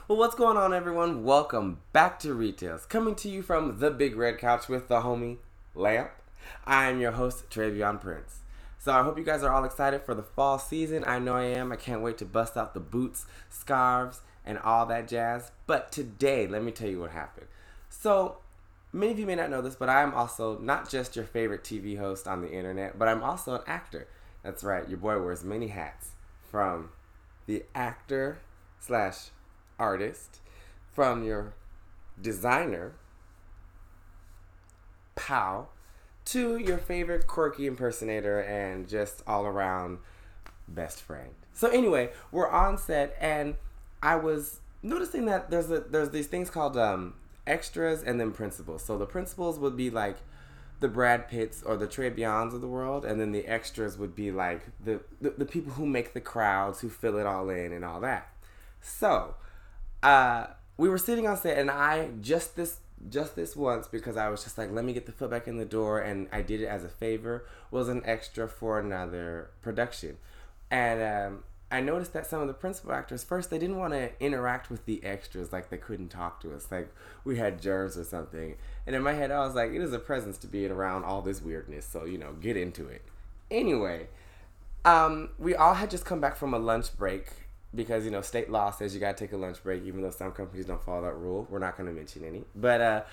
Well, what's going on, everyone? Welcome back to Retails, coming to you from the Big Red Couch with the homie Lamp. I am your host, Tre'Bion Prince. So I hope you guys are all excited for the fall season. I know I am. I can't wait to bust out the boots, scarves, and all that jazz. But today, let me tell you what happened. So, many of you may not know this, but I am also not just your favorite TV host on the internet, but I'm also an actor. That's right, your boy wears many hats. From the actor slash artist, from your designer, pal, to your favorite quirky impersonator and just all around best friend. So anyway, we're on set and I was noticing that there's these things called extras and then principals. So the principals would be like the Brad Pitts or the Tre'Bions of the world, and then the extras would be like the people who make the crowds, who fill it all in and all that. So we were sitting on set, and I just this once, because I was just like, let me get the foot back in the door, and I did it as a favor, was an extra for another production. And I noticed that some of the principal actors, first, they didn't want to interact with the extras, like they couldn't talk to us, like we had germs or something. And in my head, I was like, it is a presence to be around all this weirdness, so, get into it. Anyway, we all had just come back from a lunch break, because, state law says you got to take a lunch break, even though some companies don't follow that rule. We're not going to mention any. But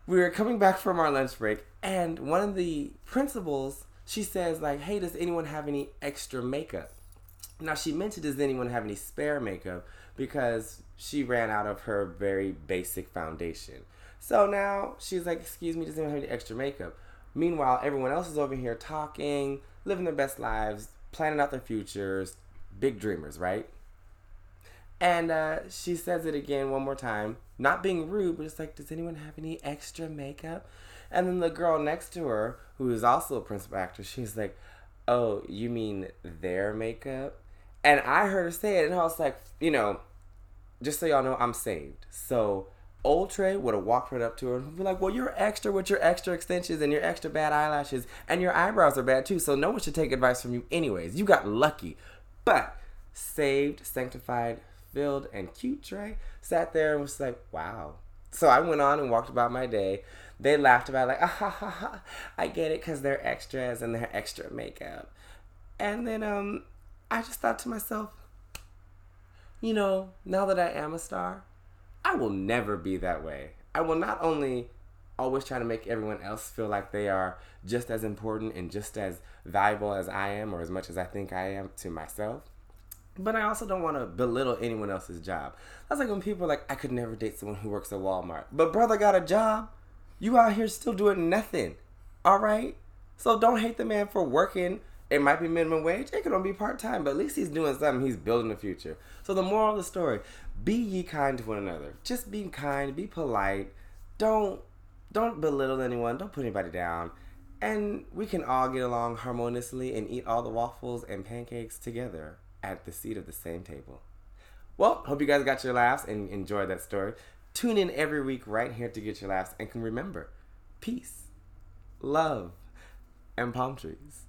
we were coming back from our lunch break, and one of the principals, she says, like, hey, does anyone have any extra makeup? Now, she mentioned, does anyone have any spare makeup? Because she ran out of her very basic foundation. So now she's like, excuse me, does anyone have any extra makeup? Meanwhile, everyone else is over here talking, living their best lives, planning out their futures, big dreamers, right? And she says it again one more time, not being rude, but it's like, does anyone have any extra makeup? And then the girl next to her, who is also a principal actress, she's like, oh, you mean their makeup? And I heard her say it, and I was like, just so y'all know, I'm saved. So old Trey would have walked right up to her and be like, well, you're extra with your extra extensions and your extra bad eyelashes, and your eyebrows are bad too, so no one should take advice from you anyways. You got lucky. But saved, sanctified, filled, and cute Trey sat there and was like, wow. So I went on and walked about my day. They laughed about it, like, ah, ha, ha, ha. I get it, because they're extras and they're extra makeup. And then I just thought to myself, now that I am a star, I will never be that way. I will not only always try to make everyone else feel like they are just as important and just as valuable as I am, or as much as I think I am to myself, but I also don't want to belittle anyone else's job. That's like when people are like, I could never date someone who works at Walmart. But brother got a job. You out here still doing nothing. All right? So don't hate the man for working. It might be minimum wage. It could only be part-time, but at least he's doing something. He's building the future. So the moral of the story, be ye kind to one another. Just be kind, be polite. Don't belittle anyone. Don't put anybody down. And we can all get along harmoniously and eat all the waffles and pancakes together at the seat of the same table. Well, hope you guys got your laughs and enjoyed that story. Tune in every week right here to get your laughs. And can remember, peace, love, and palm trees.